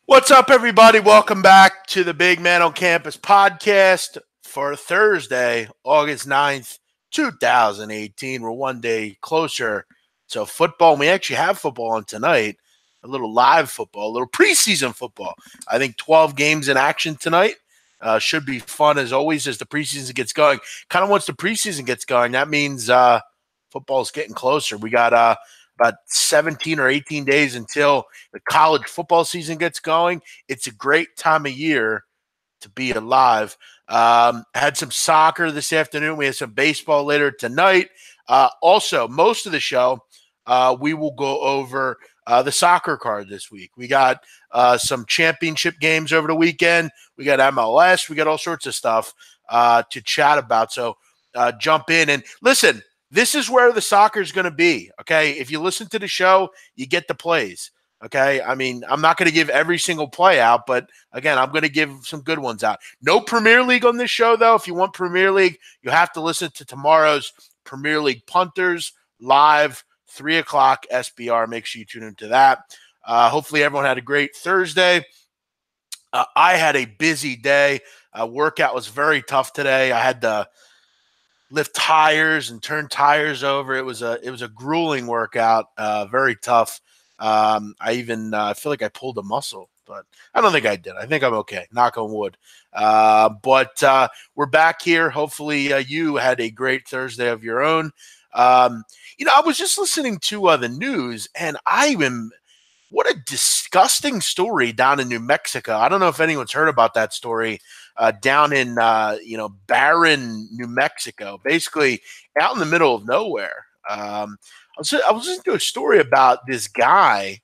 What's up, everybody? Welcome back to the Big Man on Campus podcast for Thursday, August 9th, 2018. We're one day closer to football. And we actually have football on tonight, a little live football, a little preseason football. I think 12 games in action tonight. Should be fun as always as the preseason gets going. Kind of once the preseason gets going, that means football's getting closer. We got about 17 or 18 days until the college football season gets going. It's a great time of year to be alive. Had some soccer this afternoon. We have some baseball later tonight. Also, most of the show, we will go over the soccer card this week. We got some championship games over the weekend. We got MLS. We got all sorts of stuff to chat about. So jump in and listen. This is where the soccer is going to be, okay? If you listen to the show, you get the plays, okay? I mean, I'm not going to give every single play out, but, again, I'm going to give some good ones out. No Premier League on this show, though. If you want Premier League, you have to listen to tomorrow's Premier League Punters live, 3 o'clock SBR. Make sure you tune into that. Hopefully everyone had a great Thursday. I had a busy day. Workout was very tough today. I had to lift tires and turn tires over. It was a grueling workout, very tough. I feel like I pulled a muscle, but I don't think I did. I think I'm okay. Knock on wood. But we're back here. Hopefully you had a great Thursday of your own. I was just listening to the news, and what a disgusting story down in New Mexico. I don't know if anyone's heard about that story. Down in Barron, New Mexico, basically out in the middle of nowhere. I was listening to a story about this guy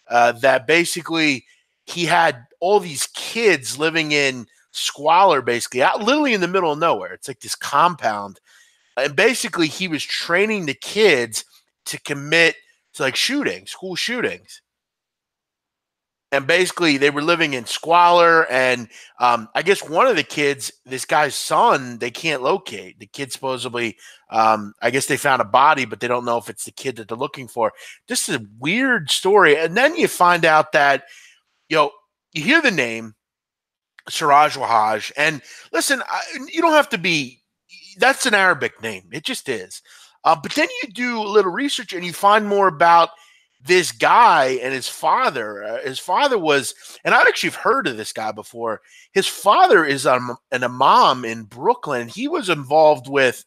that basically he had all these kids living in squalor, basically out literally in the middle of nowhere. It's like this compound, and basically he was training the kids to commit to like school shootings. And basically, they were living in squalor, and I guess one of the kids, this guy's son, they can't locate. The kid supposedly, I guess they found a body, but they don't know if it's the kid that they're looking for. Just a weird story. And then you find out that, you hear the name, Siraj Wahaj, and listen, you don't have to be – that's an Arabic name. It just is. But then you do a little research, and you find more about – this guy and his father. His father was, and I'd actually heard of this guy before. His father is an imam in Brooklyn. He was involved with,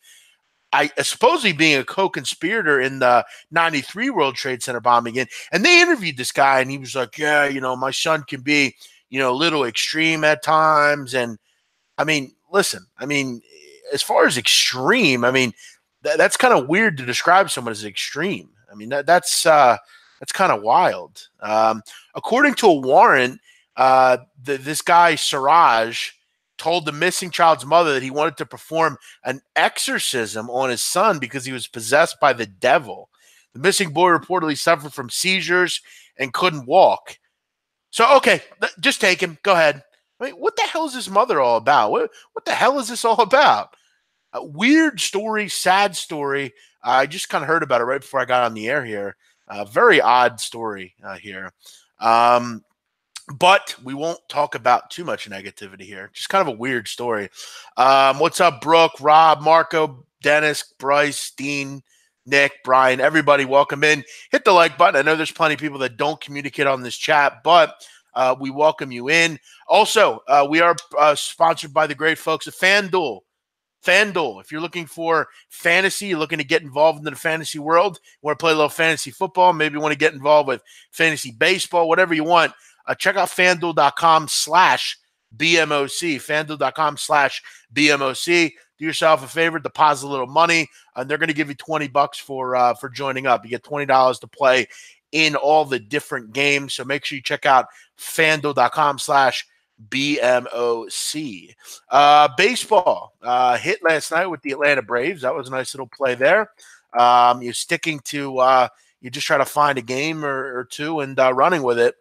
supposedly being a co-conspirator in the 93 World Trade Center bombing. And they interviewed this guy, and he was like, yeah, my son can be, a little extreme at times. And I mean, listen, as far as extreme, that's kind of weird to describe someone as extreme. That's kind of wild. According to a warrant, this guy, Siraj, told the missing child's mother that he wanted to perform an exorcism on his son because he was possessed by the devil. The missing boy reportedly suffered from seizures and couldn't walk. So, okay, just take him. Go ahead. What the hell is this mother all about? What the hell is this all about? A weird story, sad story. I just kind of heard about it right before I got on the air here. Very odd story here. But we won't talk about too much negativity here. Just kind of a weird story. What's up, Brooke, Rob, Marco, Dennis, Bryce, Dean, Nick, Brian, everybody, welcome in. Hit the like button. I know there's plenty of people that don't communicate on this chat, but we welcome you in. Also, we are sponsored by the great folks at FanDuel. FanDuel, if you're looking for fantasy, you're looking to get involved in the fantasy world, you want to play a little fantasy football, maybe you want to get involved with fantasy baseball, whatever you want, check out FanDuel.com/BMOC, FanDuel.com/BMOC. Do yourself a favor, deposit a little money, and they're going to give you $20 for joining up. You get $20 to play in all the different games, so make sure you check out FanDuel.com/BMOC. Baseball hit last night with the Atlanta Braves. That was a nice little play there. You're sticking to you just try to find a game or two and running with it.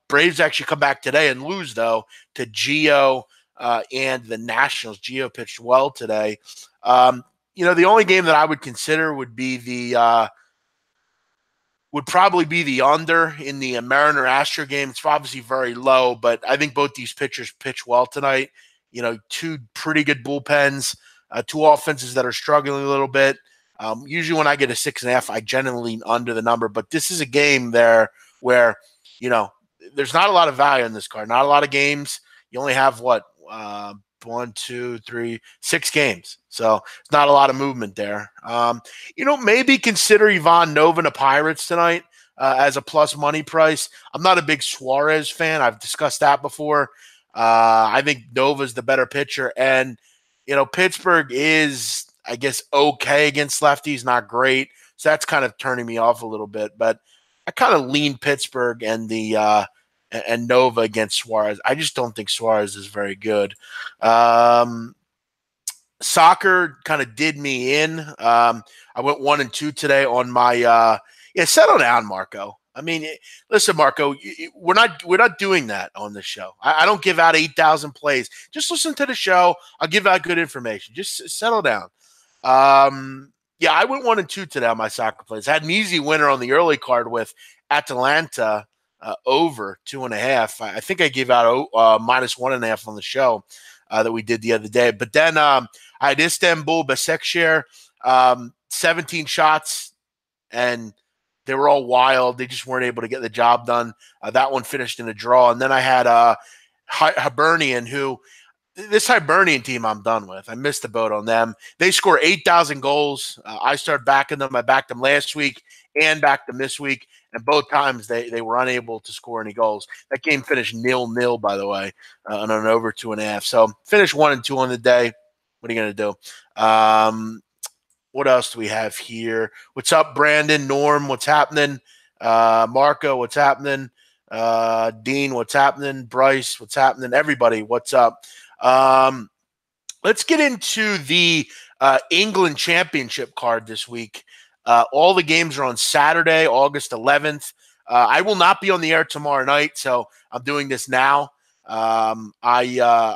Braves actually come back today and lose, though, to Gio and the Nationals. Gio pitched well today. The only game that I would consider would be the would probably be the under in the Mariner Astro game. It's obviously very low, but I think both these pitchers pitch well tonight. Two pretty good bullpens, two offenses that are struggling a little bit. Usually when I get a 6.5, I generally lean under the number, but this is a game there where, there's not a lot of value in this card, not a lot of games. You only have one, two, three, 6 games. So it's not a lot of movement there. Maybe consider Ivan Nova to Pirates tonight as a plus money price. I'm not a big Suarez fan. I've discussed that before. I think Nova's the better pitcher. And, Pittsburgh is, I guess, okay against lefties, not great. So that's kind of turning me off a little bit. But I kind of lean Pittsburgh and and Nova against Suarez. I just don't think Suarez is very good. Soccer kind of did me in. I went 1-2 today on my settle down, Marco. I mean, listen, Marco, we're not doing that on this show. I don't give out 8,000 plays. Just listen to the show. I'll give out good information. Just settle down. I went 1-2 today on my soccer plays. I had an easy winner on the early card with Atalanta over 2.5. I think I gave out -1.5 on the show that we did the other day. But then I had Istanbul, Besiktas, 17 shots, and they were all wild. They just weren't able to get the job done. That one finished in a draw. And then I had Hibernian, this Hibernian team I'm done with. I missed the boat on them. They score 8,000 goals. I started backing them. I backed them last week and backed them this week. And both times they were unable to score any goals. That game finished 0-0, by the way, on an over 2.5. So finished 1-2 on the day. What are you going to do? What else do we have here? What's up, Brandon? Norm, what's happening? Marco, what's happening? Dean, what's happening? Bryce, what's happening? Everybody, what's up? Let's get into the England Championship card this week. All the games are on Saturday, August 11th. I will not be on the air tomorrow night, so I'm doing this now. I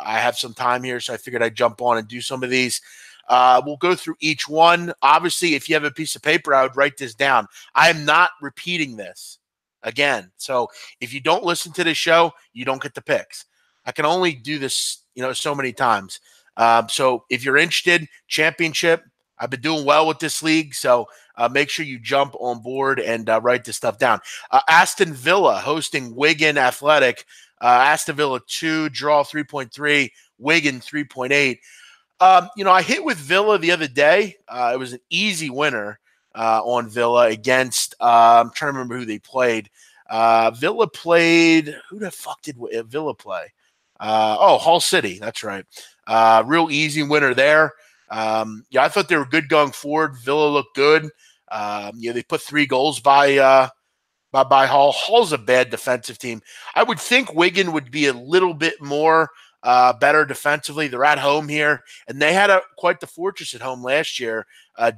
have some time here, so I figured I'd jump on and do some of these. We'll go through each one. Obviously, if you have a piece of paper, I would write this down. I am not repeating this again. So if you don't listen to the show, you don't get the picks. I can only do this, so many times. So if you're interested, championship, I've been doing well with this league. So make sure you jump on board and write this stuff down. Aston Villa hosting Wigan Athletic. Aston Villa 2, draw 3.3, Wigan 3.8. I hit with Villa the other day. It was an easy winner on Villa against I'm trying to remember who they played. Villa played – who the fuck did Villa play? Hull City. That's right. Real easy winner there. I thought they were good going forward. Villa looked good. They put 3 goals by Hull. Hull's a bad defensive team. I would think Wigan would be a little bit more better defensively. They're at home here, and they had quite the fortress at home last year,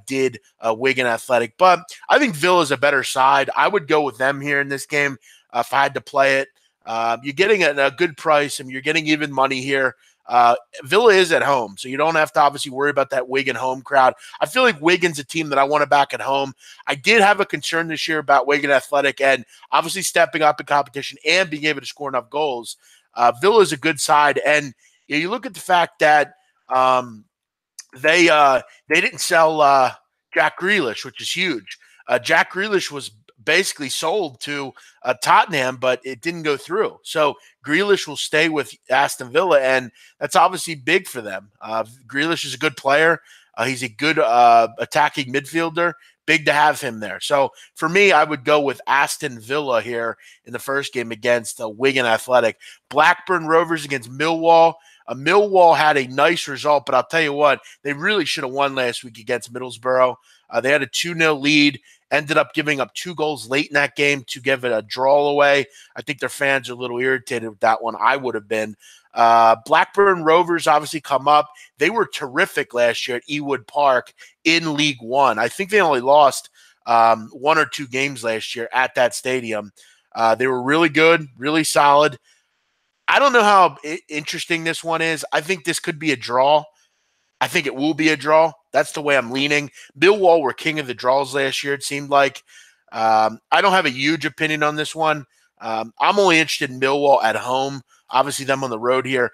did Wigan Athletic. But I think Villa's a better side. I would go with them here in this game if I had to play it. You're getting a good price, and you're getting even money here. Villa is at home, so you don't have to obviously worry about that Wigan home crowd. I feel like Wigan's a team that I want to back at home. I did have a concern this year about Wigan Athletic and obviously stepping up in competition and being able to score enough goals. Villa is a good side, and you look at the fact that they didn't sell Jack Grealish, which is huge. Jack Grealish was basically sold to Tottenham, but it didn't go through. So Grealish will stay with Aston Villa, and that's obviously big for them. Grealish is a good player. He's a good attacking midfielder. Big to have him there. So for me, I would go with Aston Villa here in the first game against Wigan Athletic. Blackburn Rovers against Millwall. Millwall had a nice result, but I'll tell you what, they really should have won last week against Middlesbrough. They had a 2-0 lead, ended up giving up 2 goals late in that game to give it a draw away. I think their fans are a little irritated with that one. I would have been. Blackburn Rovers obviously come up. They were terrific last year at Ewood Park in League One. I think they only lost 1 or 2 games last year at that stadium. They were really good, really solid. I don't know how interesting this one is. I think this could be a draw. I think it will be a draw. That's the way I'm leaning. Millwall were king of the draws last year, it seemed like. I don't have a huge opinion on this one. I'm only interested in Millwall at home. Obviously, them on the road here.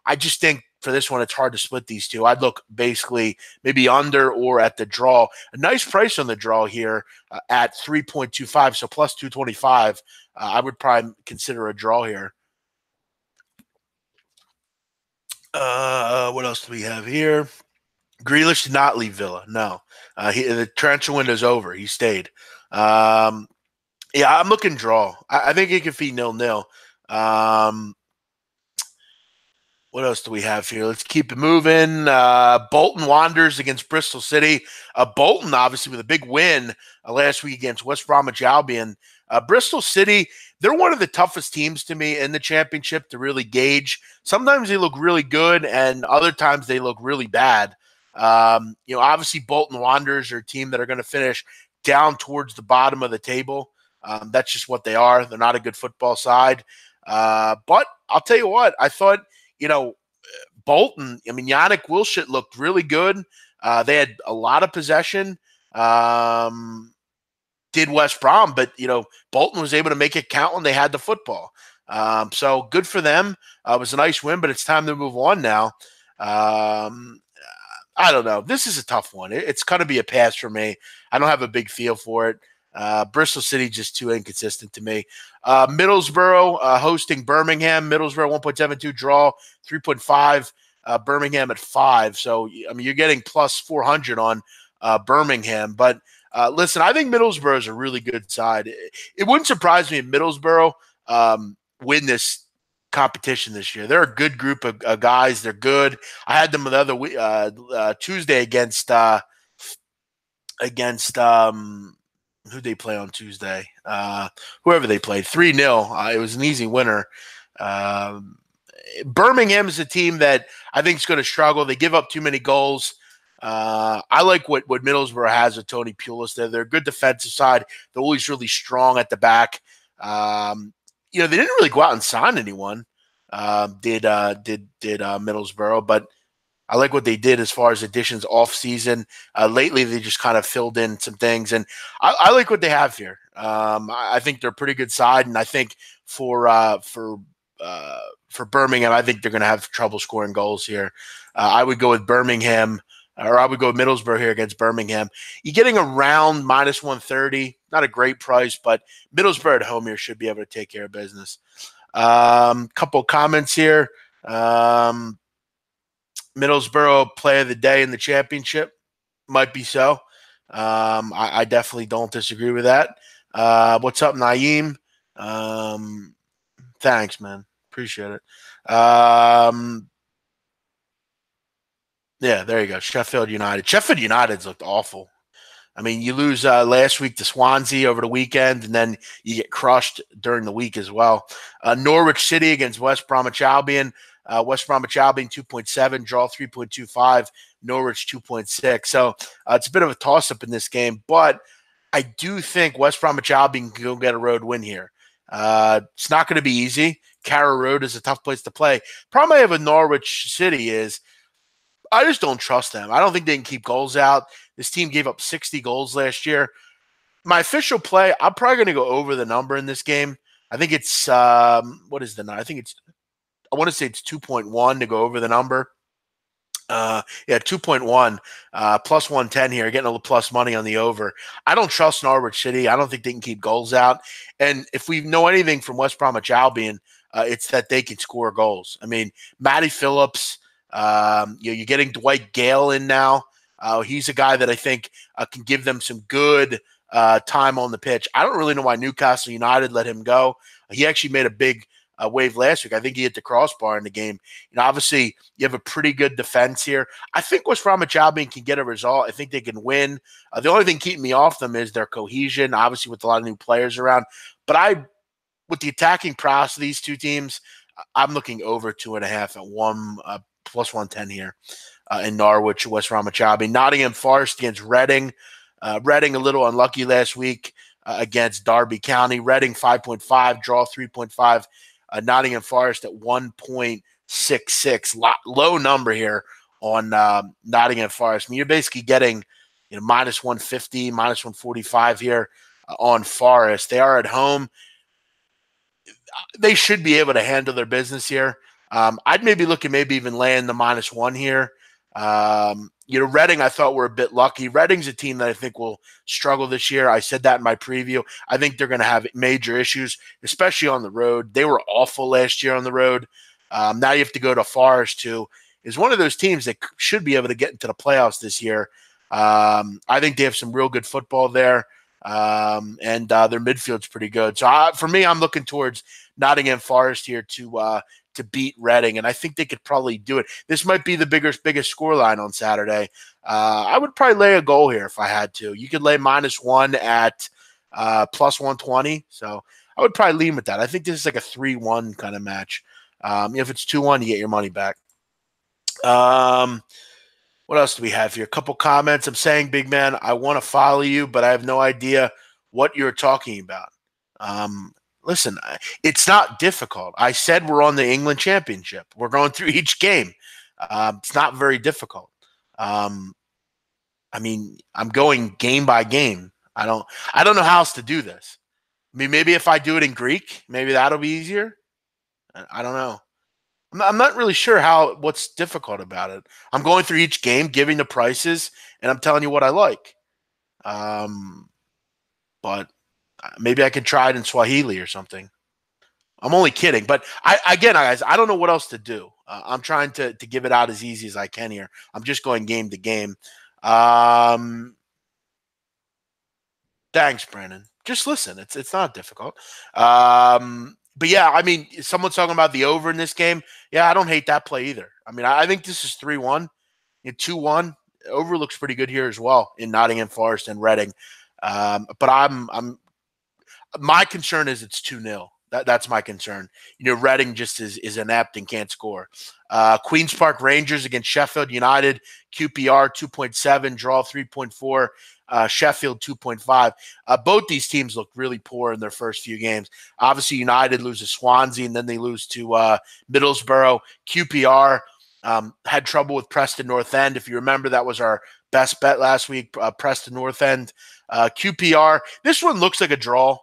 I just think for this one, it's hard to split these two. I'd look basically maybe under or at the draw. A nice price on the draw here at 3.25, so plus 225. I would probably consider a draw here. What else do we have here? Grealish did not leave Villa. No, the transfer window's over. He stayed. Yeah, I'm looking draw. I think it could be 0-0. What else do we have here? Let's keep it moving. Bolton Wanderers against Bristol City. Bolton, obviously, with a big win last week against West Bromwich Albion. Bristol City, they're one of the toughest teams to me in the championship to really gauge. Sometimes they look really good, and other times they look really bad. Obviously, Bolton Wanderers are a team that are going to finish down towards the bottom of the table. That's just what they are. They're not a good football side. But I'll tell you what, I thought, Bolton, Yannick Wilshere looked really good. They had a lot of possession. Did West Brom, but, Bolton was able to make it count when they had the football. So good for them. It was a nice win, but it's time to move on now. I don't know. This is a tough one. It's going to be a pass for me. I don't have a big feel for it. Bristol City just too inconsistent to me. Middlesbrough hosting Birmingham. Middlesbrough 1.72 draw, 3.5. Birmingham at 5. So you're getting plus 400 on Birmingham. But listen, I think Middlesbrough is a really good side. It wouldn't surprise me if Middlesbrough win this competition this year. They're a good group of guys. They're good. I had them the other Tuesday against who they play on Tuesday? Whoever they played, 3-0. It was an easy winner. Birmingham is a team that I think is going to struggle. They give up too many goals. I like what Middlesbrough has with Tony Pulis. They're a good defensive side. They're always really strong at the back. They didn't really go out and sign anyone. Did Middlesbrough, but I like what they did as far as additions off season. Lately, they just kind of filled in some things, and I like what they have here. I think they're a pretty good side, and I think for Birmingham, I think they're going to have trouble scoring goals here. I would go with Birmingham, or I would go with Middlesbrough here against Birmingham. You're getting around minus 130. Not a great price, but Middlesbrough at home here should be able to take care of business. Couple comments here. Middlesbrough player of the day in the championship. Might be so. I definitely don't disagree with that. What's up, Naeem? Thanks, man. Appreciate it. Yeah, there you go. Sheffield United. Sheffield United's looked awful. You lose last week to Swansea over the weekend, and then you get crushed during the week as well. Norwich City against West Bromwich Albion. West Bromwich Albion 2.7, draw 3.25, Norwich 2.6. So it's a bit of a toss-up in this game, but I do think West Bromwich Albion can go get a road win here. It's not going to be easy. Carrow Road is a tough place to play. Problem I have with Norwich City is I just don't trust them. I don't think they can keep goals out. This team gave up 60 goals last year. My official play, I'm probably going to go over the number in this game. I think it's what is the number? I want to say it's 2.1 to go over the number. 2.1 plus 110 here, getting a little plus money on the over. I don't trust Norwich City. I don't think they can keep goals out. And if we know anything from West Bromwich Albion, it's that they can score goals. Matty Phillips, you're getting Dwight Gale in now. He's a guy that I think can give them some good time on the pitch. I don't really know why Newcastle United let him go. He actually made a big wave last week. I think he hit the crossbar in the game. Obviously, you have a pretty good defense here. I think West Bromwich Albion can get a result. I think they can win. The only thing keeping me off them is their cohesion, obviously with a lot of new players around. But with the attacking prowess of these two teams, I'm looking over 2.5 at one plus 110 here in Norwich, West Bromwich Albion. Nottingham Forest against Reading. Reading a little unlucky last week against Derby County. Reading 5.5, draw 3.5. Nottingham Forest at 1.66. Low number here on Nottingham Forest. You're basically getting minus 150, minus 145 here. on Forest. They are at home. They should be able to handle their business here. I'd maybe look at maybe even laying the -1 here. Reading, I thought were a bit lucky. Reading's a team that I think will struggle this year. I said that in my preview. I think they're going to have major issues, especially on the road. They were awful last year on the road. Now you have to go to Forest, who is one of those teams that should be able to get into the playoffs this year. I think they have some real good football there, and their midfield's pretty good. So for me, I'm looking towards Nottingham Forest here to beat Reading, and I think they could probably do it. This might be the biggest scoreline on Saturday. I would probably lay a goal here if I had to. You could lay -1 at +120. So I would probably lean with that. I think this is like a 3-1 kind of match. If it's 2-1, you get your money back. What else do we have here? A couple comments. I'm saying, big man, I want to follow you, but I have no idea what you're talking about. Listen, it's not difficult. I said we're on the England Championship. We're going through each game. It's not very difficult. I'm going game by game. I don't know how else to do this. I mean, maybe if I do it in Greek, maybe that'll be easier. I don't know. I'm not really sure what's difficult about it. I'm going through each game, giving the prices, and I'm telling you what I like. But maybe I could try it in Swahili or something. I'm only kidding. But guys, I don't know what else to do. I'm trying to give it out as easy as I can here. I'm just going game to game. Thanks, Brandon. Just listen. It's not difficult. But yeah, I mean, someone's talking about the over in this game. Yeah, I don't hate that play either. I mean, I think this is 3-1, 2-1. Over looks pretty good here as well in Nottingham Forest and Reading. But my concern is it's 2-0. That's my concern. Reading just is inept and can't score. Queens Park Rangers against Sheffield United, QPR 2.7, draw 3.4. Sheffield 2.5. Both these teams look really poor in their first few games. Obviously, United loses Swansea, and then they lose to Middlesbrough. QPR had trouble with Preston North End. If you remember, that was our best bet last week, Preston North End. QPR, this one looks like a draw,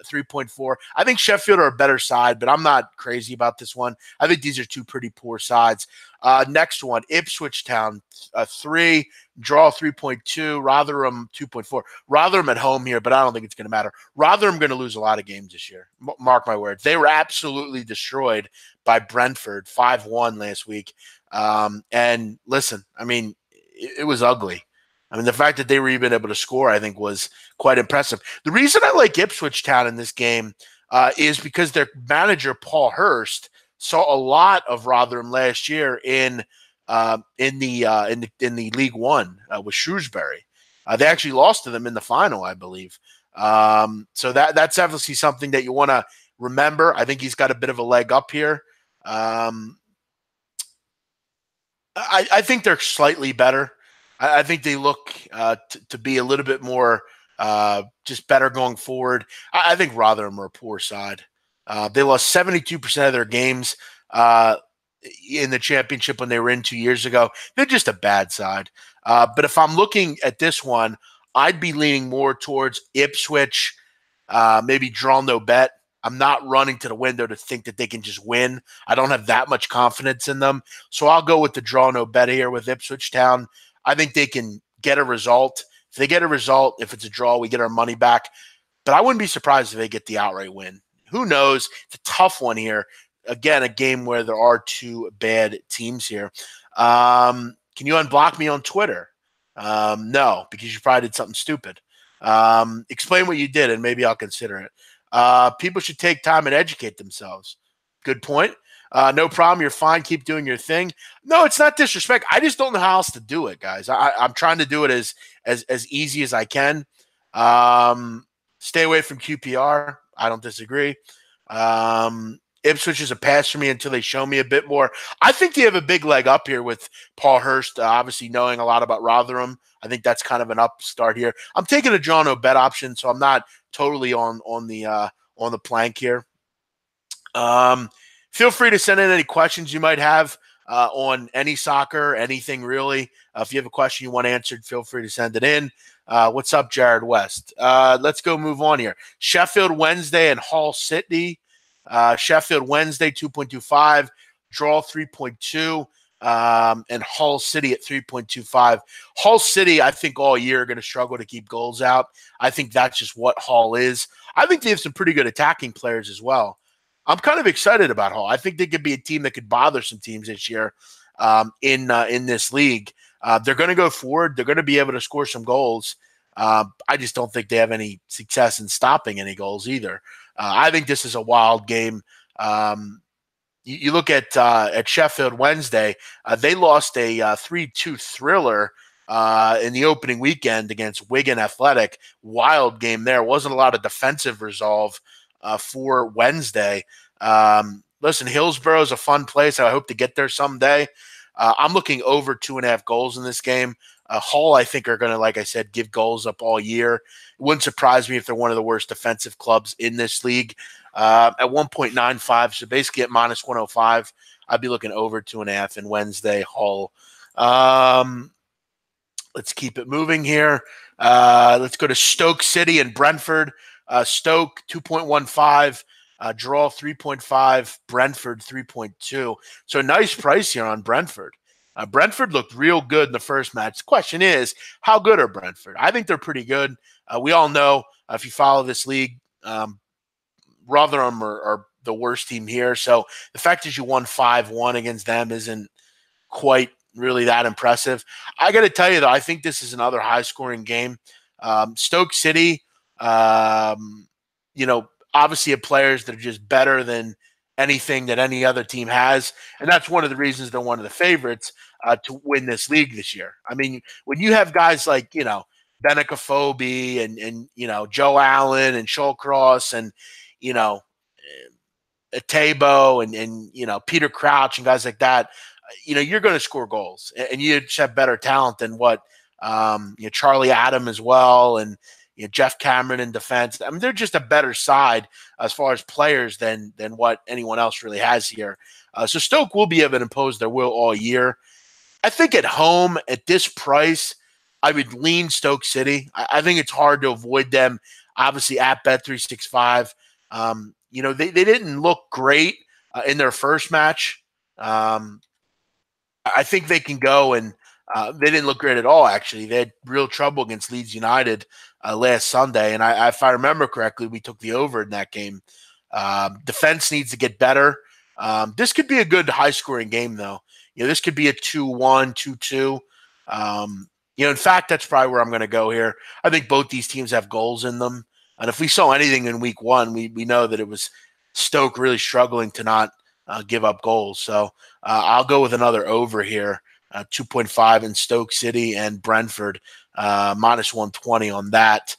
3.4. I think Sheffield are a better side, but I'm not crazy about this one. I think these are two pretty poor sides. Next one, Ipswich Town, 3, draw 3.2, Rotherham 2.4. Rotherham at home here, but I don't think it's going to matter. Rotherham going to lose a lot of games this year. Mark my words. They were absolutely destroyed by Brentford, 5-1 last week. And listen, I mean, it was ugly. I mean, the fact that they were even able to score, I think, was quite impressive. The reason I like Ipswich Town in this game is because their manager, Paul Hurst, saw a lot of Rotherham last year in the League One with Shrewsbury. They actually lost to them in the final, I believe. So that's obviously something that you want to remember. I think he's got a bit of a leg up here. I think they're slightly better. I think they look to be a little bit more just better going forward. I think Rotherham are a poor side. They lost 72% of their games in the championship when they were in 2 years ago. They're just a bad side. But if I'm looking at this one, I'd be leaning more towards Ipswich, maybe draw no bet. I'm not running to the window to think that they can just win. I don't have that much confidence in them. So I'll go with the draw no bet here with Ipswich Town. I think they can get a result. If they get a result, if it's a draw, we get our money back. But I wouldn't be surprised if they get the outright win. Who knows? It's a tough one here. Again, a game where there are two bad teams here. Can you unblock me on Twitter? No, because you probably did something stupid. Explain what you did, and maybe I'll consider it. People should take time and educate themselves. Good point. No problem. You're fine. Keep doing your thing. No, it's not disrespect. I just don't know how else to do it, guys. I'm trying to do it as easy as I can. Stay away from QPR. I don't disagree. Ipswich is a pass for me until they show me a bit more. I think they have a big leg up here with Paul Hurst, obviously knowing a lot about Rotherham. I think that's kind of an upstart here. I'm taking a draw no bet option, so I'm not totally on the plank here. Feel free to send in any questions you might have on any soccer, anything really. If you have a question you want answered, feel free to send it in. What's up, Jared West? Let's go move on here. Sheffield Wednesday and Hull City. Sheffield Wednesday 2.25, draw 3.2, and Hull City at 3.25. Hull City, I think all year are going to struggle to keep goals out. I think that's just what Hull is. I think they have some pretty good attacking players as well. I'm kind of excited about Hull. I think they could be a team that could bother some teams this year in this league. They're going to go forward. They're going to be able to score some goals. I just don't think they have any success in stopping any goals either. I think this is a wild game. You look at Sheffield Wednesday, they lost a 3-2 thriller in the opening weekend against Wigan Athletic. Wild game there. Wasn't a lot of defensive resolve for Wednesday. Listen, Hillsborough is a fun place. I hope to get there someday. I'm looking over 2.5 goals in this game. Hull, I think, are going to, like I said, give goals up all year. It wouldn't surprise me if they're one of the worst defensive clubs in this league. At 1.95, so basically at minus 105, I'd be looking over 2.5 in Wednesday, Hull. Let's keep it moving here. Let's go to Stoke City and Brentford. Stoke 2.15. Draw 3.5, Brentford 3.2. So nice price here on Brentford. Brentford looked real good in the first match. The question is, how good are Brentford? I think they're pretty good. We all know, if you follow this league, Rotherham are the worst team here. So the fact that you won 5-1 against them isn't quite really that impressive. I got to tell you, though, I think this is another high-scoring game. Stoke City, obviously have players that are just better than anything that any other team has. And that's one of the reasons they're one of the favorites to win this league this year. I mean, when you have guys like, Benicophobe and Joe Allen and Shawcross and, Tabo and Peter Crouch and guys like that, you're going to score goals. And you just have better talent than what Charlie Adam as well and Jeff Cameron in defense. I mean, they're just a better side as far as players than what anyone else really has here. So Stoke will be able to impose their will all year. I think at home at this price, I would lean Stoke City. I think it's hard to avoid them. Obviously at Bet365, they didn't look great in their first match. I think they can go and they didn't look great at all, actually. They had real trouble against Leeds United last Sunday. And if I remember correctly, we took the over in that game. Defense needs to get better. This could be a good high-scoring game, though. This could be a 2-1, 2-2. In fact, that's probably where I'm going to go here. I think both these teams have goals in them. And if we saw anything in week one, we know that it was Stoke really struggling to not give up goals. So I'll go with another over here. 2.5 in Stoke City and Brentford, minus 120 on that.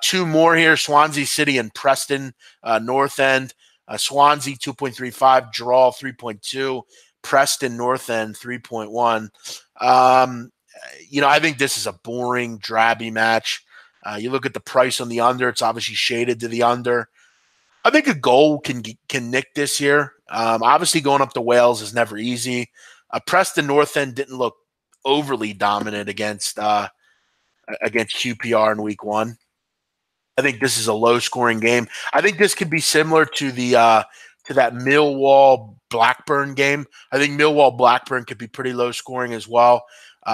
Two more here, Swansea City and Preston North End. Swansea 2.35, draw 3.2, Preston North End 3.1. I think this is a boring, drabby match. You look at the price on the under, it's obviously shaded to the under. I think a goal can nick this here. Obviously going up to Wales is never easy. Preston North End didn't look overly dominant against QPR in week one. I think this is a low-scoring game. I think this could be similar to that Millwall Blackburn game. I think Millwall Blackburn could be pretty low-scoring as well.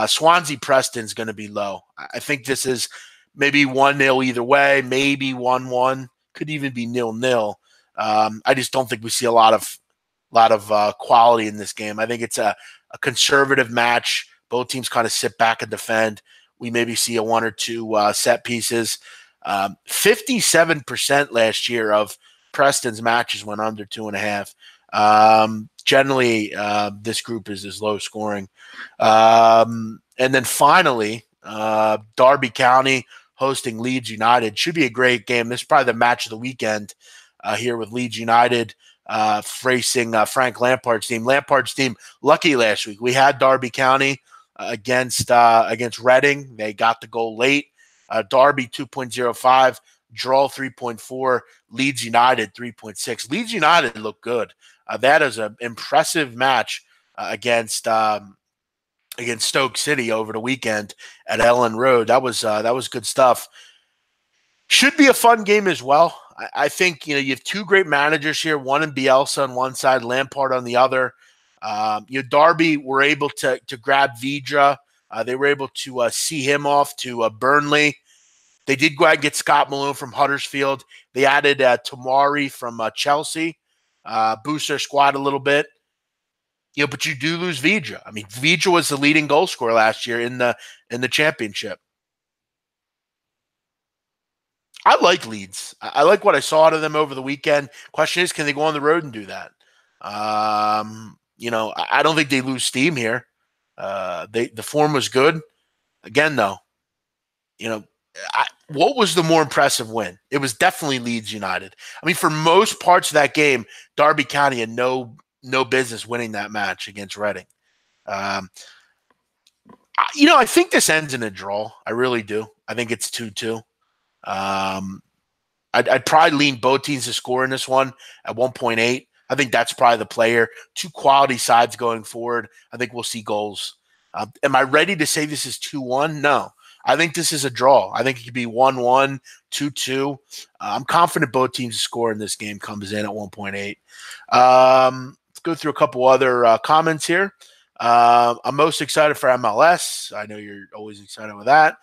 Swansea Preston's going to be low. I think this is maybe 1-0 either way, maybe 1-1, could even be 0-0. I just don't think we see a lot of quality in this game. I think it's a conservative match. Both teams kind of sit back and defend. We maybe see a 1 or 2 set pieces. 57% last year of Preston's matches went under 2.5. Generally, this group is low scoring. And then finally, Derby County hosting Leeds United. Should be a great game. This is probably the match of the weekend here with Leeds United facing Frank Lampard's team. Lampard's team lucky last week. We had Derby County against Reading. They got the goal late. Derby 2.05, draw 3.4, Leeds United 3.6. Leeds United look good. That is an impressive match against against Stoke City over the weekend at Ellen Road. That was good stuff. Should be a fun game as well. I think you have two great managers here, one in Bielsa on one side, Lampard on the other. Derby were able to grab Vidra. They were able to see him off to Burnley. They did go out and get Scott Malone from Huddersfield. They added Tamari from Chelsea, boost their squad a little bit. But you do lose Vidra. I mean, Vidra was the leading goal scorer last year in the championship. I like Leeds. I like what I saw out of them over the weekend. Question is, can they go on the road and do that? I don't think they lose steam here. The form was good. Again, though, what was the more impressive win? It was definitely Leeds United. I mean, for most parts of that game, Derby County had no business winning that match against Reading. I think this ends in a draw. I really do. I think it's 2-2. I'd probably lean both teams to score in this one at 1.8. I think that's probably the player. Two quality sides going forward. I think we'll see goals. Am I ready to say this is 2-1? No. I think this is a draw. I think it could be 1-1, 2-2. I'm confident both teams score in this game comes in at 1.8. Let's go through a couple other comments here. I'm most excited for MLS. I know you're always excited with that.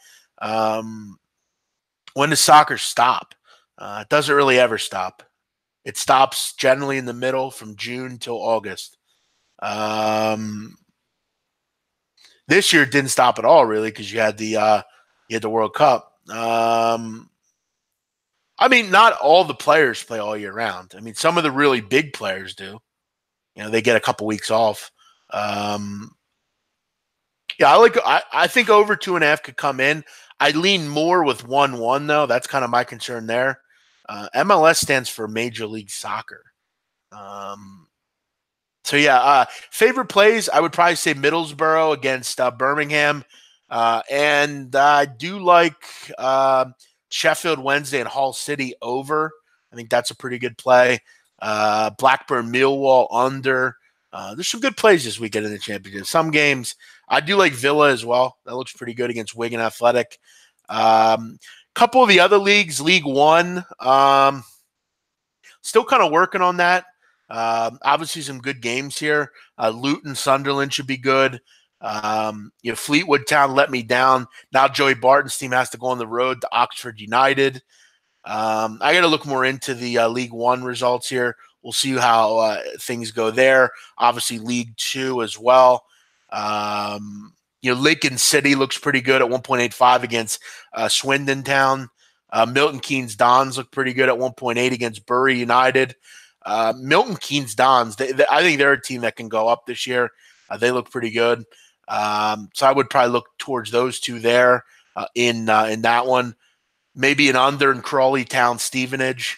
When does soccer stop? It doesn't really ever stop. It stops generally in the middle from June till August. This year it didn't stop at all, really, because you had the World Cup. I mean, not all the players play all year round. I mean, some of the really big players do. They get a couple weeks off. I think over 2.5 could come in. I lean more with 1-1 though. That's kind of my concern there. MLS stands for Major League Soccer. Favorite plays, I would probably say Middlesbrough against Birmingham. And I do like Sheffield Wednesday and Hull City over. I think that's a pretty good play. Blackburn Millwall under. There's some good plays this weekend in the championship. Some games, I do like Villa as well. That looks pretty good against Wigan Athletic. Couple of the other leagues, League One, still kind of working on that. Obviously, some good games here. Luton, Sunderland should be good. Fleetwood Town let me down. Now Joey Barton's team has to go on the road to Oxford United. I got to look more into the League One results here. We'll see how things go there. Obviously, League Two as well. Lincoln City looks pretty good at 1.85 against Swindon Town. Milton Keynes Dons look pretty good at 1.8 against Bury United. Milton Keynes Dons, I think they're a team that can go up this year. They look pretty good. So I would probably look towards those two there in that one. Maybe an under in Crawley Town Stevenage.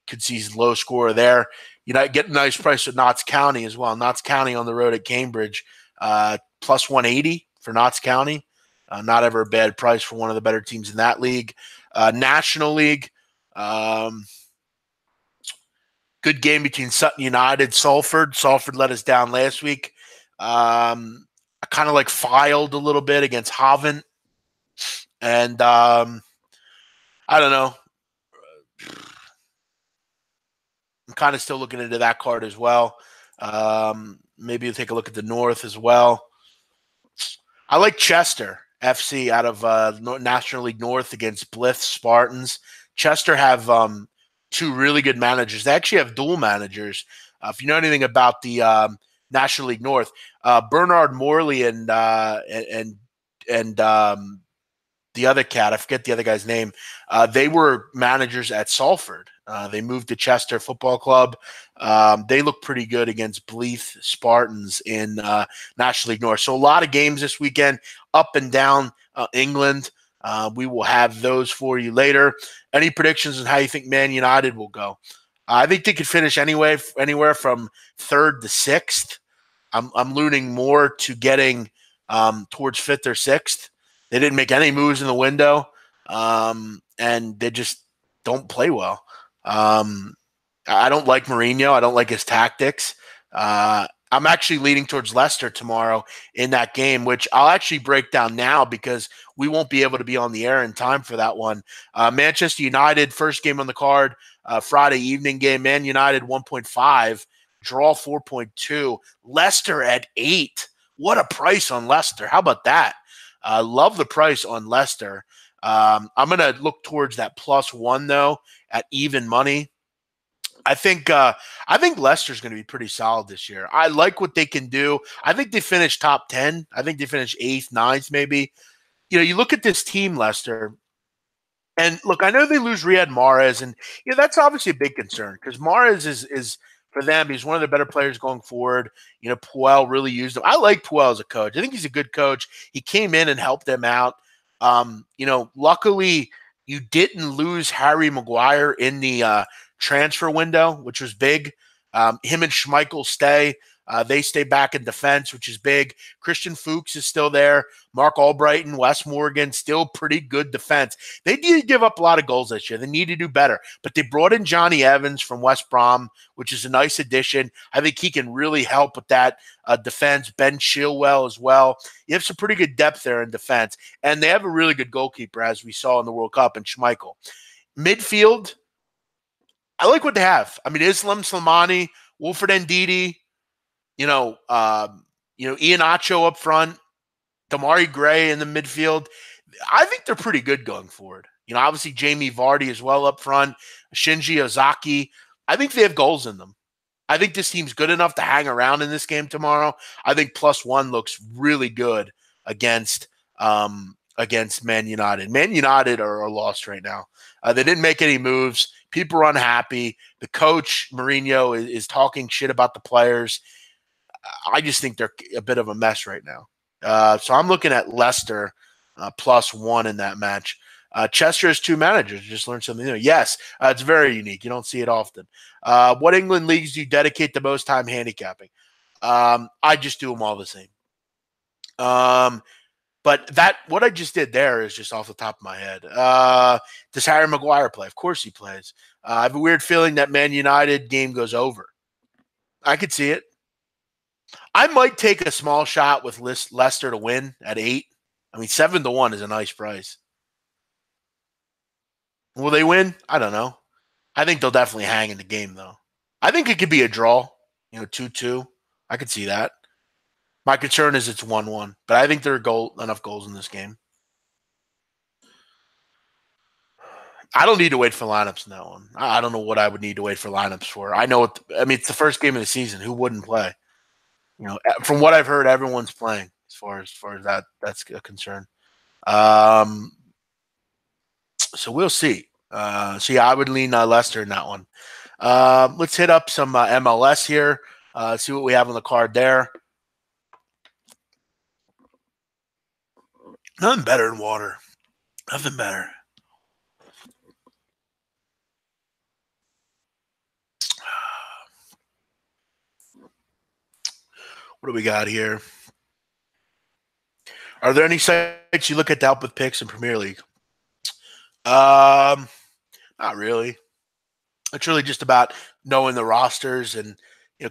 Could see low score there. Get a nice price at Notts County as well. Notts County on the road at Cambridge. Plus 180 for Notts County. Not ever a bad price for one of the better teams in that league. National League. Good game between Sutton United, Salford. Salford let us down last week. I kind of like filed a little bit against Havant. And I don't know. I'm kind of still looking into that card as well. Maybe you'll take a look at the North as well. I like Chester FC out of National League North against Blyth Spartans. Chester have two really good managers. They actually have dual managers. If you know anything about the National League North, Bernard Morley and the other cat, I forget the other guy's name. They were managers at Salford. They moved to Chester Football Club. They look pretty good against Blyth Spartans in National League North. So a lot of games this weekend, up and down England. We will have those for you later. Any predictions on how you think Man United will go? I think they could finish anywhere from 3rd to 6th. I'm leaning more to getting towards 5th or 6th. They didn't make any moves in the window, and they just don't play well. I don't like Mourinho. I don't like his tactics. I'm actually leaning towards Leicester tomorrow in that game, which I'll actually break down now because we won't be able to be on the air in time for that one. Manchester United, first game on the card, Friday evening game. Man United 1.5, draw 4.2. Leicester at 8. What a price on Leicester. How about that? Love the price on Leicester. I'm going to look towards that +1, though, at even money. I think Leicester's going to be pretty solid this year. I like what they can do. I think they finished top 10. I think they finished 8th, 9th, maybe. You look at this team, Leicester, and look, I know they lose Riyad Mahrez, and that's obviously a big concern because Mahrez is for them. He's one of the better players going forward. Puel really used him. I like Puel as a coach. I think he's a good coach. He came in and helped them out. Luckily, you didn't lose Harry Maguire in the transfer window, which was big. Him and Schmeichel stay. They stay back in defense, which is big. Christian Fuchs is still there. Mark Albrighton, Wes Morgan, still pretty good defense. They did give up a lot of goals this year. They need to do better. But they brought in Johnny Evans from West Brom, which is a nice addition. I think he can really help with that defense. Ben Chilwell as well. You have some pretty good depth there in defense. And they have a really good goalkeeper, as we saw in the World Cup, in Schmeichel. Midfield, I like what they have. I mean, Islam Slimani, Wilfred Ndidi, Ian Acho up front, Damari Gray in the midfield. I think they're pretty good going forward. Obviously Jamie Vardy as well up front, Shinji Ozaki. I think they have goals in them. I think this team's good enough to hang around in this game tomorrow. I think +1 looks really good against Man United. Man United are lost right now. They didn't make any moves. People are unhappy. The coach, Mourinho, is talking shit about the players. I just think they're a bit of a mess right now. So I'm looking at Leicester +1 in that match. Chester has 2 managers. Just learned something new. Yes, it's very unique. You don't see it often. What England leagues do you dedicate the most time handicapping? I just do them all the same. But what I just did there is just off the top of my head. Does Harry Maguire play? Of course he plays. I have a weird feeling that Man United game goes over. I could see it. I might take a small shot with Leicester to win at 8. I mean, 7-1 is a nice price. Will they win? I don't know. I think they'll definitely hang in the game, though. I think it could be a draw, 2-2. I could see that. My concern is it's 1-1, but I think there are enough goals in this game. I don't need to wait for lineups in that one. I don't know what I would need to wait for lineups for. It's the first game of the season. Who wouldn't play? From what I've heard, everyone's playing as far as that's a concern. So we'll see. I would lean Leicester in that one. Let's hit up some MLS here. See what we have on the card there. Nothing better than water. Nothing better. What do we got here? Are there any sites you look at to help with picks in Premier League? Not really. It's really just about knowing the rosters and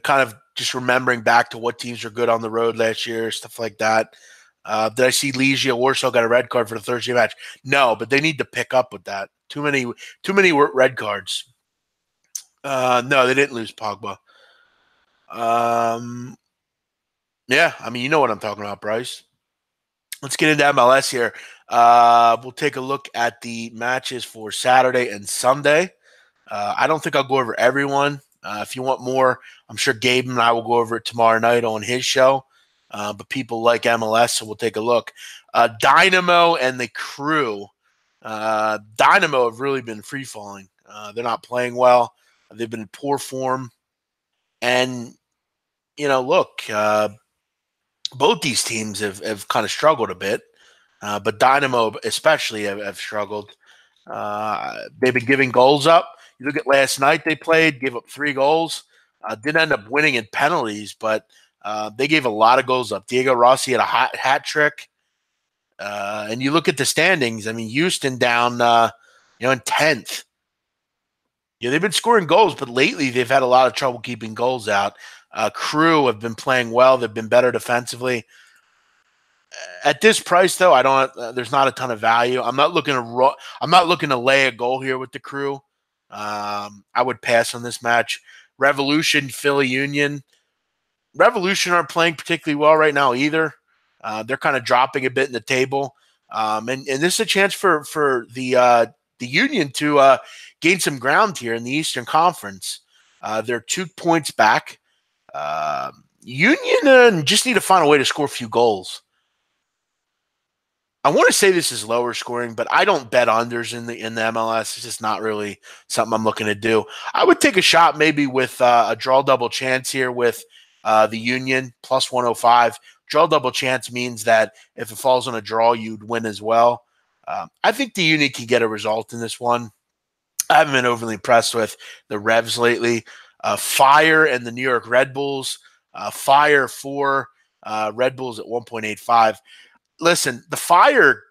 kind of just remembering back to what teams were good on the road last year, stuff like that. Did I see Legia Warsaw got a red card for the Thursday match? No, but they need to pick up with that. Too many red cards. No, they didn't lose Pogba. Yeah, I mean, you know what I'm talking about, Bryce. Let's get into MLS here. We'll take a look at the matches for Saturday and Sunday. I don't think I'll go over everyone. If you want more, I'm sure Gabe and I will go over it tomorrow night on his show. But people like MLS, so we'll take a look. Dynamo and the Crew. Dynamo have really been free-falling. They're not playing well. They've been in poor form. And, look, both these teams have kind of struggled a bit. But Dynamo especially have struggled. They've been giving goals up. You look at last night they played, gave up 3 goals. Didn't end up winning in penalties, but they gave a lot of goals up. Diego Rossi had a hat trick. And you look at the standings. I mean, Houston down, in 10th. Yeah, they've been scoring goals, but lately they've had a lot of trouble keeping goals out. Crew have been playing well. They've been better defensively. At this price, though, I don't. There's not a ton of value. I'm not looking to. I'm not looking to lay a goal here with the Crew. I would pass on this match. Revolution, Philly Union. Revolution aren't playing particularly well right now either. They're kind of dropping a bit in the table, and this is a chance for the Union to gain some ground here in the Eastern Conference. They're 2 points back. Union just need to find a way to score a few goals. I want to say this is lower scoring, but I don't bet unders in the MLS. It's just not really something I'm looking to do. I would take a shot maybe with a draw double chance here with the Union plus 105. Draw double chance means that if it falls on a draw, you'd win as well. I think the Union can get a result in this one. I haven't been overly impressed with the Revs lately. Fire and the New York Red Bulls. Fire 4, Red Bulls at 1.85. Listen, the Fire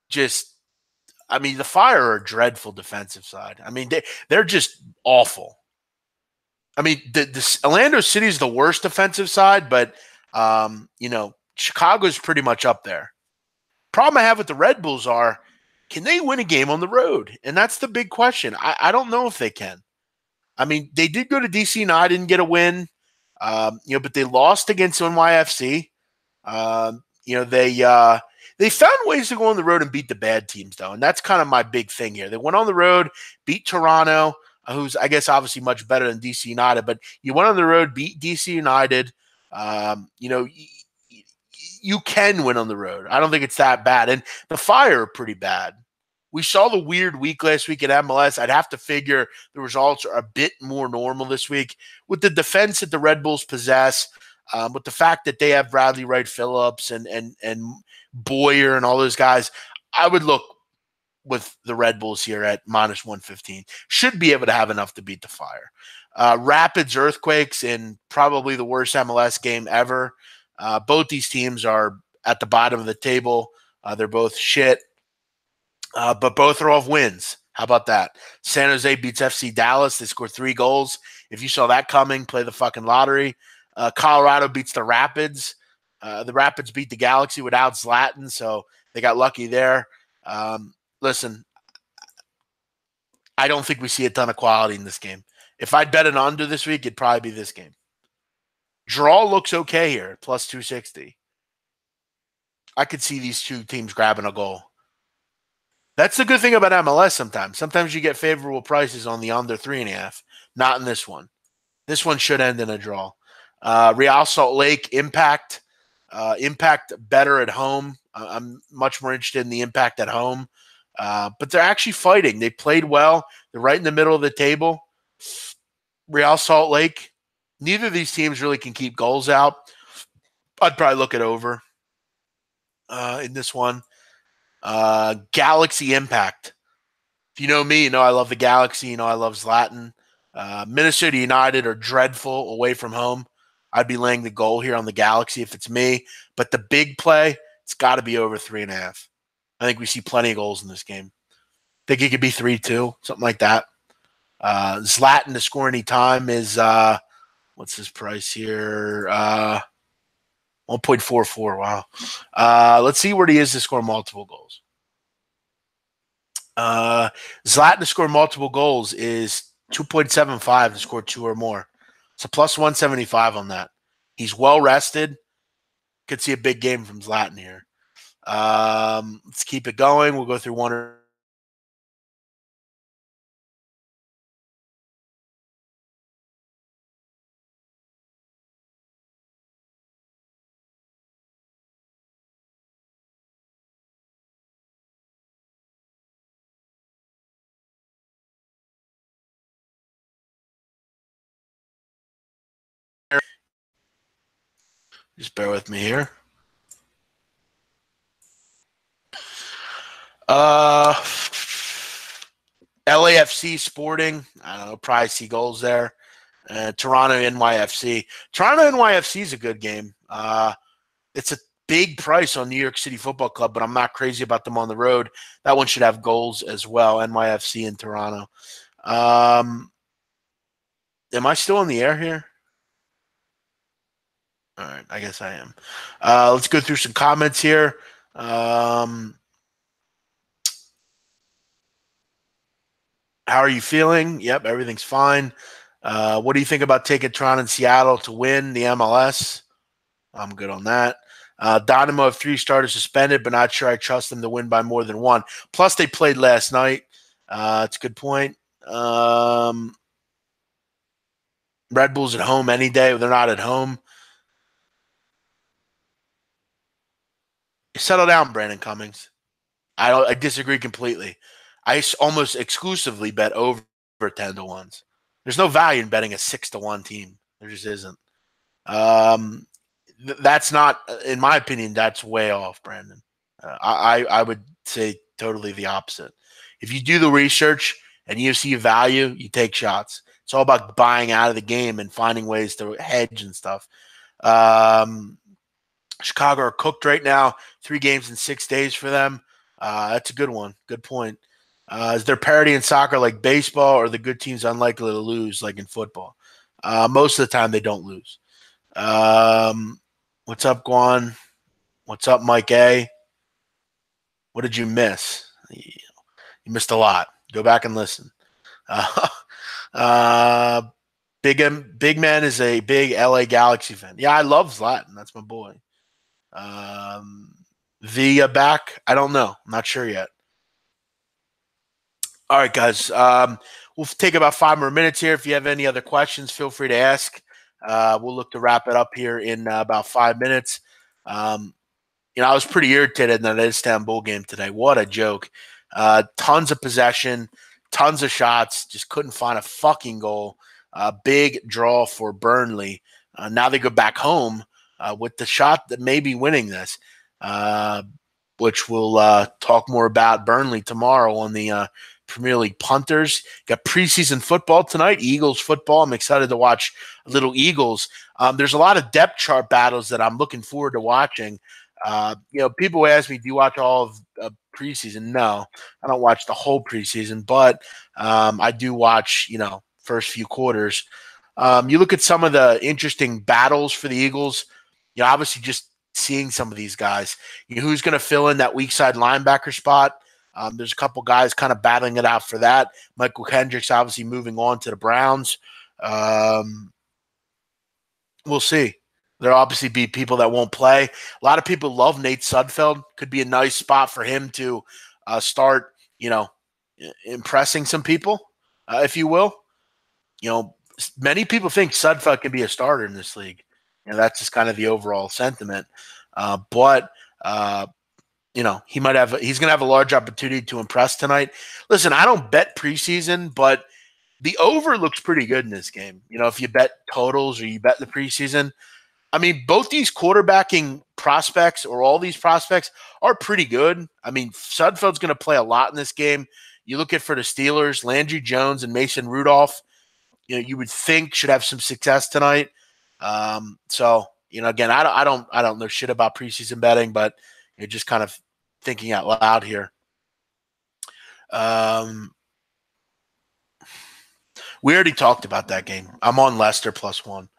the Fire are a dreadful defensive side. I mean, they're just awful. I mean, the Orlando City is the worst defensive side, but, Chicago's pretty much up there. Problem I have with the Red Bulls are, can they win a game on the road? And that's the big question. I don't know if they can. I mean, they did go to DC United and get a win, but they lost against NYFC. They found ways to go on the road and beat the bad teams, though, and that's kind of my big thing here. They went on the road, beat Toronto, who's, I guess, obviously much better than DC United, but you went on the road, beat DC United. You can win on the road. I don't think it's that bad, and the Fire are pretty bad. We saw the weird week last week at MLS. I'd have to figure the results are a bit more normal this week with the defense that the Red Bulls possess. With the fact that they have Bradley Wright Phillips and Boyer and all those guys, I would look with the Red Bulls here at minus 115. Should be able to have enough to beat the Fire. Rapids Earthquakes in probably the worst MLS game ever. Both these teams are at the bottom of the table. They're both shit, but both are off wins. How about that? San Jose beats FC Dallas. They scored 3 goals. If you saw that coming, play the fucking lottery. Colorado beats the Rapids. The Rapids beat the Galaxy without Zlatan, so they got lucky there. Listen, I don't think we see a ton of quality in this game. If I'd bet an under this week, it'd probably be this game. Draw looks okay here, plus 260. I could see these two teams grabbing a goal. That's the good thing about MLS sometimes. Sometimes you get favorable prices on the under 3.5. Not in this one. This one should end in a draw. Real Salt Lake, Impact. Impact better at home. I'm much more interested in the Impact at home. But they're actually fighting. They played well. They're right in the middle of the table. Real Salt Lake. Neither of these teams really can keep goals out. I'd probably look it over in this one. Galaxy Impact. If you know me, you know I love the Galaxy. You know I love Zlatan. Minnesota United are dreadful away from home. I'd be laying the goal here on the Galaxy if it's me. But the big play, it's got to be over 3.5. I think we see plenty of goals in this game. I think it could be 3-2, something like that. Zlatan to score any time is, what's his price here? 1.44, wow. Let's see where he is to score multiple goals. Zlatan to score multiple goals is 2.75 to score 2 or more. So plus 175 on that. He's well rested. Could see a big game from Zlatan here. Let's keep it going. We'll go through one or just bear with me here. LAFC Sporting. I don't know. Probably see goals there. Toronto NYFC. Toronto NYFC is a good game. It's a big price on New York City Football Club, but I'm not crazy about them on the road. That one should have goals as well. NYFC and Toronto. Am I still in the air here? All right, I guess I am. Let's go through some comments here. How are you feeling? Yep, everything's fine. What do you think about taking Toronto and Seattle to win the MLS? I'm good on that. Dynamo have 3 starters suspended, but not sure I trust them to win by more than 1. Plus, they played last night. It's a good point. Red Bulls at home any day. They're not at home. Settle down, Brandon Cummings. I disagree completely. I almost exclusively bet over 10-1s. There's no value in betting a 6-1 team. There just isn't. That's not, in my opinion, that's way off, Brandon. I would say totally the opposite. If you do the research and you see value, you take shots. It's all about buying out of the game and finding ways to hedge and stuff. Chicago are cooked right now. 3 games in 6 days for them. That's a good one. Good point. Is there parity in soccer like baseball, or are the good teams unlikely to lose like in football? Most of the time they don't lose. What's up, Guan? What's up, Mike A? What did you miss? You missed a lot. Go back and listen. Big Man is a big LA Galaxy fan. Yeah, I love Zlatan. That's my boy. Via back? I don't know. I'm not sure yet. All right, guys. We'll take about 5 more minutes here. If you have any other questions, feel free to ask. We'll look to wrap it up here in about 5 minutes. I was pretty irritated in that Istanbul game today. What a joke. Tons of possession, tons of shots, just couldn't find a fucking goal. Big draw for Burnley. Now they go back home with the shot that may be winning this, which we'll talk more about Burnley tomorrow on the Premier League Punters. Got preseason football tonight, Eagles football. I'm excited to watch little Eagles. There's a lot of depth chart battles that I'm looking forward to watching. People ask me, do you watch all of preseason? No, I don't watch the whole preseason, but I do watch, first few quarters. You look at some of the interesting battles for the Eagles, obviously just seeing some of these guys, who's going to fill in that weak side linebacker spot. There's a couple guys kind of battling it out for that. Michael Kendricks obviously moving on to the Browns. We'll see. There'll obviously be people that won't play. A lot of people love Nate Sudfeld. Could be a nice spot for him to start, impressing some people, if you will. Many people think Sudfeld can be a starter in this league. That's just kind of the overall sentiment. But he's going to have a large opportunity to impress tonight. Listen, I don't bet preseason, but the over looks pretty good in this game. If you bet totals or you bet the preseason, I mean, both these quarterbacking prospects or all these prospects are pretty good. I mean, Sudfeld's going to play a lot in this game. You look at for the Steelers, Landry Jones and Mason Rudolph, you would think should have some success tonight. Again, I don't know shit about preseason betting, but just kind of thinking out loud here. We already talked about that game. I'm on Leicester +1.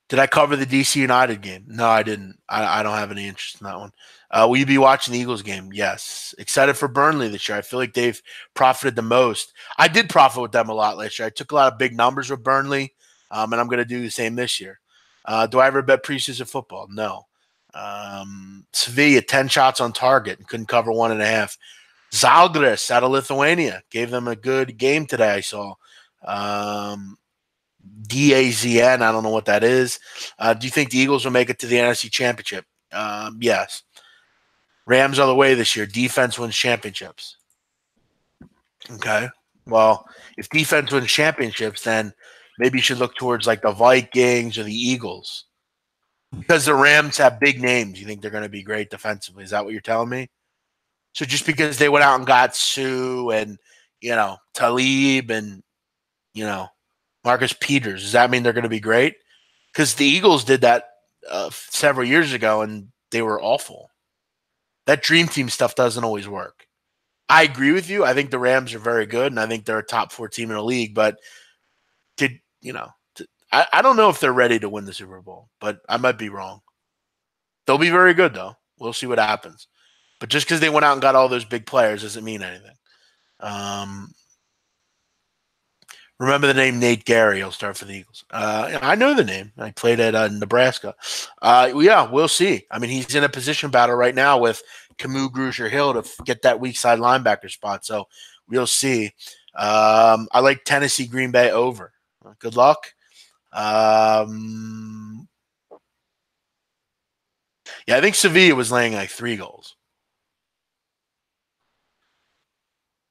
Did I cover the DC United game? No, I didn't. I don't have any interest in that one. Will you be watching the Eagles game? Yes. Excited for Burnley this year. I feel like they've profited the most. I did profit with them a lot last year. I took a lot of big numbers with Burnley, and I'm going to do the same this year. Do I ever bet preseason football? No. Sevilla, 10 shots on target and couldn't cover 1.5. Zalgiris out of Lithuania gave them a good game today, I saw. DAZN, I don't know what that is. Do you think the Eagles will make it to the NFC Championship? Yes. Rams are the way this year. Defense wins championships. Okay. Well, if defense wins championships, then maybe you should look towards like the Vikings or the Eagles. Because the Rams have big names, you think they're going to be great defensively. Is that what you're telling me? So just because they went out and got Sue and, Talib and, Marcus Peters, does that mean they're going to be great? Because the Eagles did that several years ago, and they were awful. That dream team stuff doesn't always work. I agree with you. I think the Rams are very good, and I think they're a top 4 team in the league. But I I don't know if they're ready to win the Super Bowl, but I might be wrong. They'll be very good, though. We'll see what happens. But just because they went out and got all those big players doesn't mean anything. Remember the name Nate Gary. He'll start for the Eagles. I know the name. I played at Nebraska. Yeah, we'll see. I mean, he's in a position battle right now with Camus Grugier-Hill to get that weak side linebacker spot. So we'll see. I like Tennessee Green Bay over. Good luck. Yeah, I think Sevilla was laying like 3 goals.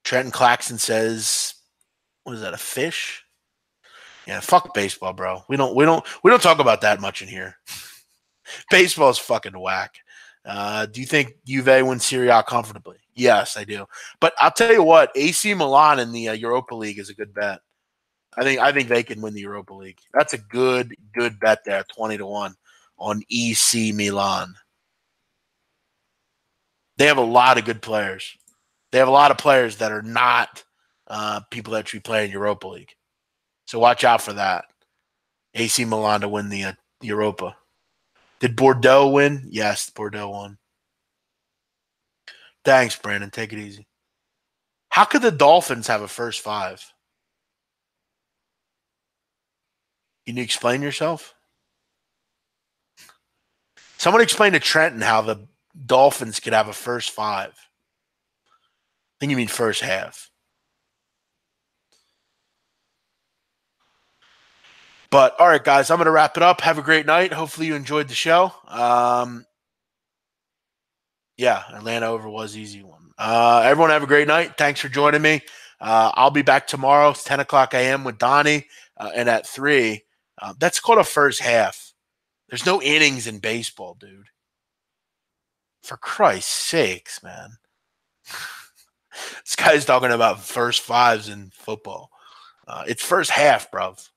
Trenton Claxton says, "What is that? A fish?" Yeah, fuck baseball, bro. We don't talk about that much in here. Baseball's fucking whack. Do you think Juve wins Serie A comfortably? Yes, I do. But I'll tell you what, AC Milan in the Europa League is a good bet. I think they can win the Europa League. That's a good bet there, 20-1 on EC Milan. They have a lot of good players. They have a lot of players that are not people that should be playing Europa League. So watch out for that. AC Milan to win the Europa. Did Bordeaux win? Yes, Bordeaux won. Thanks, Brandon. Take it easy. How could the Dolphins have a first 5? Can you explain yourself? Someone explain to Trenton how the Dolphins could have a first 5. I think you mean first half. But all right, guys, I'm going to wrap it up. Have a great night. Hopefully you enjoyed the show. Yeah, Atlanta over was easy one. Everyone have a great night. Thanks for joining me. I'll be back tomorrow. It's 10 o'clock a.m. with Donnie, and at 3. That's called a first half. There's no innings in baseball, dude. For Christ's sakes, man. This guy's talking about first 5s in football. It's first half, bruv.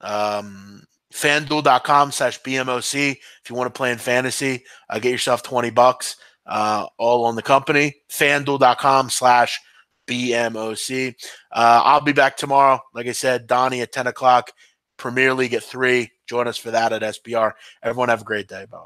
FanDuel.com/BMOC. If you want to play in fantasy, get yourself $20. All on the company. FanDuel.com/BMOC. I'll be back tomorrow. Like I said, Donnie at 10 o'clock. Premier League at 3. Join us for that at SBR. Everyone have a great day. Bye.